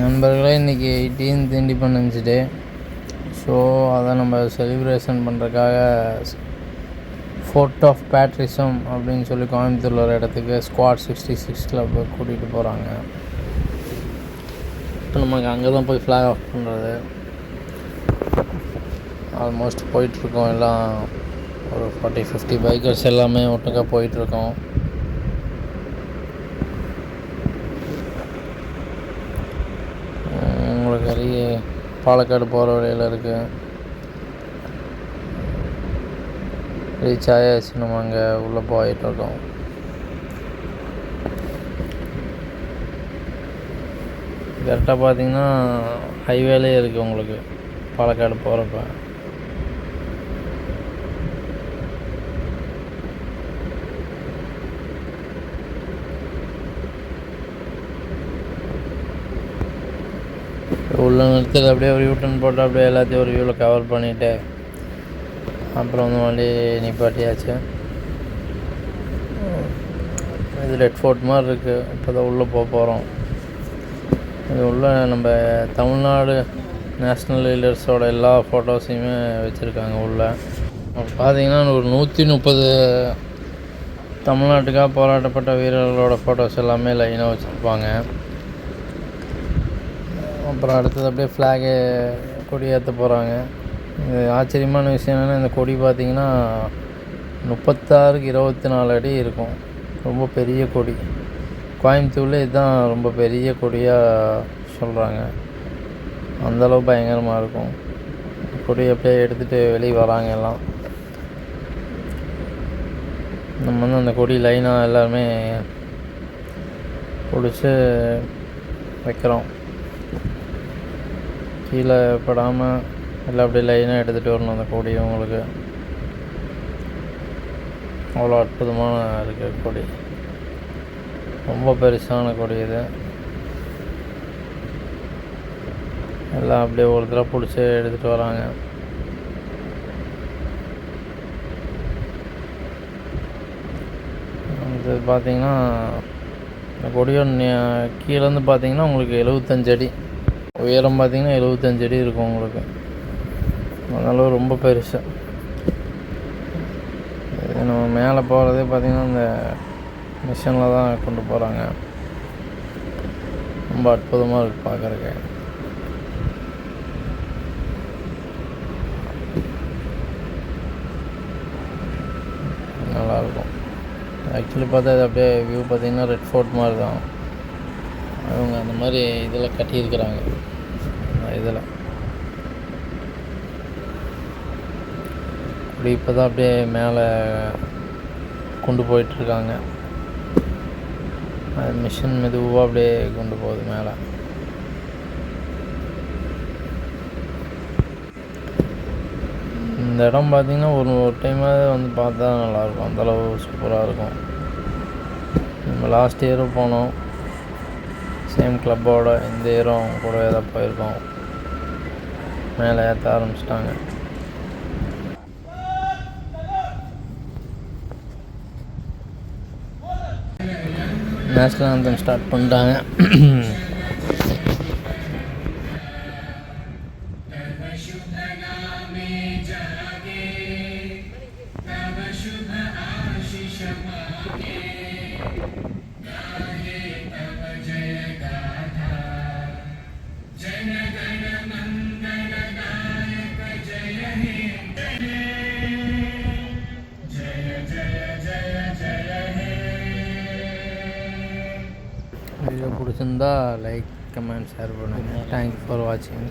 நண்பர்களே, இன்றைக்கி 18th independence day. So அதை நம்ம செலிப்ரேஷன் பண்ணுறதுக்காக ஃபோர்ட் ஆஃப் பேட்ரிசம் அப்படின்னு சொல்லி கோயம்புத்தூரில் ஒரு இடத்துக்கு ஸ்குவாட் 66 கிளப் கூட்டிகிட்டு போகிறாங்க. இப்போ நமக்கு அங்கே தான் போய் ஃப்ளாக் ஆஃப் பண்ணுறது. ஆல்மோஸ்ட் போயிட்டுருக்கோம். எல்லாம் ஒரு 40-50 பைக்கர்ஸ் எல்லாமே ஒட்டுக்கா போயிட்டுருக்கோம். உங்களுக்கு நிறைய பாலக்காடு போகிற வழியில் இருக்குது. ரீச் ஆயாச்சு. நம்ம அங்கே உள்ளே போயிட்டுருக்கோம். கரெக்டாக பார்த்தீங்கன்னா ஹைவேலே இருக்குது உங்களுக்கு பாலக்காடு போகிறப்ப. உள்ள நிறுத்தது அப்படியே ஒரு யூட்டன் போட்டு அப்படியே எல்லாத்தையும் ஒரு வியூவில் கவர் பண்ணிவிட்டு அப்புறம் வந்து வண்டி நிப்பாட்டியாச்சு. இது ரெட் ஃபோர்ட் மாதிரி இருக்குது. இப்போ தான் உள்ளே போகிறோம். இது உள்ள நம்ம தமிழ்நாடு நேஷ்னல் லீடர்ஸோட எல்லா ஃபோட்டோஸையுமே வச்சுருக்காங்க உள்ளே. பார்த்தீங்கன்னா ஒரு 130 தமிழ்நாட்டுக்காக போராட்டப்பட்ட வீரர்களோட ஃபோட்டோஸ் எல்லாமே லைனாக வச்சுருப்பாங்க. அப்புறம் அடுத்தது அப்படியே ஃப்ளாகு கொடி ஏற்ற போகிறாங்க. இது ஆச்சரியமான விஷயம் என்னென்னா, இந்த கொடி பார்த்திங்கன்னா 36க்கு 24 அடி இருக்கும். ரொம்ப பெரிய கொடி. கோயம்புத்தூரில் இதுதான் ரொம்ப பெரிய கொடியாக சொல்கிறாங்க. அந்தளவு பயங்கரமாக இருக்கும். கொடியை அப்படியே எடுத்துகிட்டு வெளியே வராங்க எல்லாம். நம்ம வந்து அந்த கொடி லைனாக எல்லாருமே பிடிச்சி வைக்கிறோம். கீழே படாமல் எல்லாம் அப்படியே லைனாக எடுத்துகிட்டு வரணும் அந்த கொடி. உங்களுக்கு அவ்வளோ அற்புதமான இருக்கிற கொடி. ரொம்ப பெருசான கொடி இது. எல்லாம் அப்படியே ஒரு தடவை பிடிச்சி எடுத்துகிட்டு வராங்க. இது பார்த்திங்கன்னா இந்த கொடியோட கீழேருந்து பார்த்திங்கன்னா உங்களுக்கு 75 அடி உயரம். பார்த்திங்கன்னா 75 அடி இருக்கும் உங்களுக்கு. அதனால ரொம்ப பெருசு. இது நம்ம மேலே போகிறதே பார்த்திங்கன்னா இந்த மிஷினில் தான் கொண்டு போகிறாங்க. ரொம்ப அற்புதமாக இருக்குது பார்க்குறக்கு. நல்லாயிருக்கும். ஆக்சுவலி பார்த்தா இது அப்படியே வியூ பார்த்திங்கன்னா ரெட் ஃபோர்ட் மாதிரி தான். அவங்க அந்த மாதிரி இதில் கட்டியிருக்கிறாங்க. இதில் அப்படி இப்போ தான் அப்படியே மேலே கொண்டு போயிட்டுருக்காங்க. அது மிஷின் மெதுவாக அப்படியே கொண்டு போகுது மேலே. இந்த இடம் பார்த்திங்கன்னா ஒரு டைமாவது வந்து பார்த்தா நல்லாயிருக்கும். அந்தளவு சூப்பராக இருக்கும். நம்ம லாஸ்ட் இயரும் போனோம் சேம் கிளப்போட. இந்த இயரும் கூடவே தான் போயிருக்கோம். மேலே ஏற்ற ஆரம்பிச்சிட்டாங்க. நேஷ்னல் ஆந்தம் ஸ்டார்ட் பண்ணிட்டாங்க. வீடியோ பிடிச்சிருந்தா லைக், கமெண்ட், ஷேர் பண்ணுங்கள். தேங்க்யூ ஃபார் வாட்சிங்.